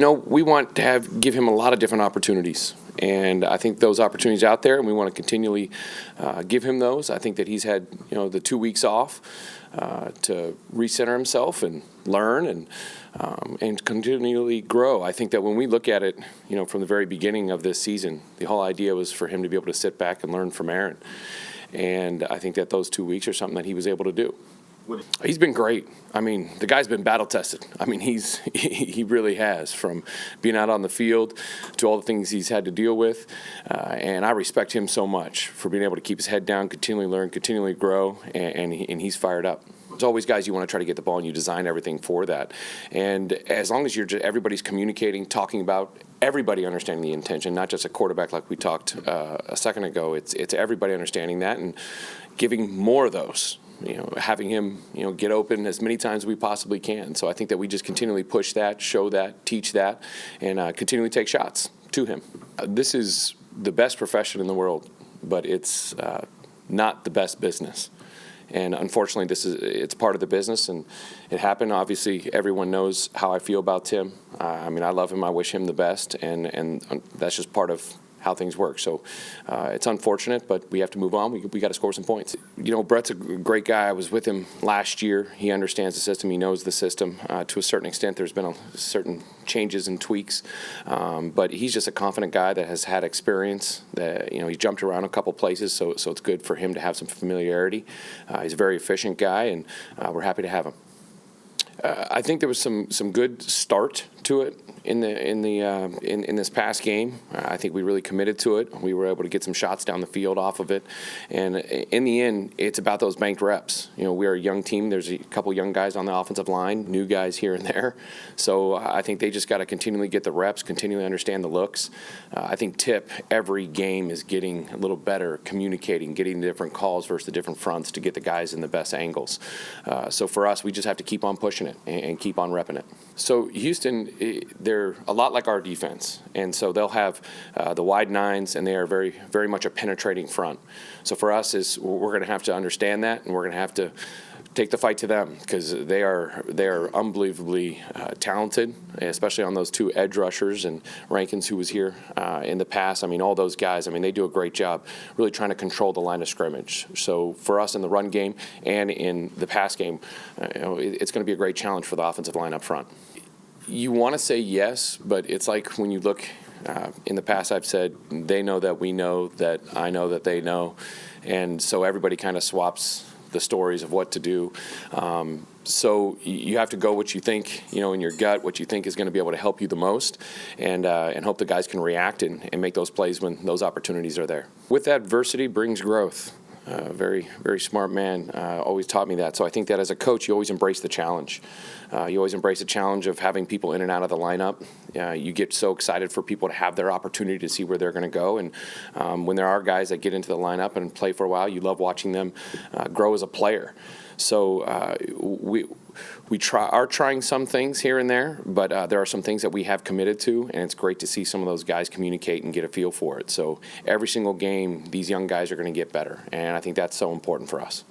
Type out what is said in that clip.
We want to give him a lot of different opportunities, and I think those opportunities out there, and we want to continually give him those. I think that he's had the 2 weeks off to recenter himself and learn and continually grow. I think that when we look at it, from the very beginning of this season, the whole idea was for him to be able to sit back and learn from Aaron, and I think that those 2 weeks are something that he was able to do. He's been great. The guy's been battle tested. He really has, from being out on the field to all the things he's had to deal with. And I respect him so much for being able to keep his head down, continually learn, continually grow, and he's fired up. There's always guys you want to try to get the ball, and you design everything for that. And as long as everybody's communicating, talking about, everybody understanding the intention, not just a quarterback like we talked a second ago. It's everybody understanding that and giving more of those. Having him, get open as many times as we possibly can. So I think that we just continually push that, show that, teach that, and continually take shots to him. This is the best profession in the world, but it's not the best business. And unfortunately, it's part of the business, and it happened. Obviously, everyone knows how I feel about Tim. I love him. I wish him the best, and that's just part of how things work. So it's unfortunate, but we have to move on. We got to score some points. Brett's a great guy. I was with him last year. He understands the system. He knows the system. To a certain extent, there's been certain changes and tweaks, but he's just a confident guy that has had experience. That he jumped around a couple places, so it's good for him to have some familiarity. He's a very efficient guy, and we're happy to have him. I think there was some good start to it in this past game. I think we really committed to it. We were able to get some shots down the field off of it, and in the end, it's about those banked reps. We're a young team. There's a couple young guys on the offensive line, new guys here and there. So I think they just got to continually get the reps, continually understand the looks. I think Tip every game is getting a little better, communicating, getting the different calls versus the different fronts to get the guys in the best angles. So for us, we just have to keep on pushing it and keep on repping it. So Houston, they're a lot like our defense, and so they'll have the wide nines, and they are very, very much a penetrating front. So for us, we're going to have to understand that, and we're going to have to take the fight to them, because they are unbelievably talented, especially on those two edge rushers, and Rankins, who was here in the past. All those guys, they do a great job really trying to control the line of scrimmage. So for us in the run game and in the pass game, it's going to be a great challenge for the offensive line up front. You want to say yes, but it's like when you look in the past, I've said they know that we know that I know that they know, and so everybody kind of swaps the stories of what to do. So you have to go what you think, in your gut, what you think is going to be able to help you the most, and hope the guys can react and make those plays when those opportunities are there. With adversity brings growth. Very, very smart man, always taught me that. So I think that as a coach, you always embrace the challenge. You always embrace the challenge of having people in and out of the lineup. You get so excited for people to have their opportunity to see where they're going to go. And when there are guys that get into the lineup and play for a while, you love watching them grow as a player. So we are trying some things here and there, but there are some things that we have committed to, and it's great to see some of those guys communicate and get a feel for it. So every single game, these young guys are going to get better, and I think that's so important for us.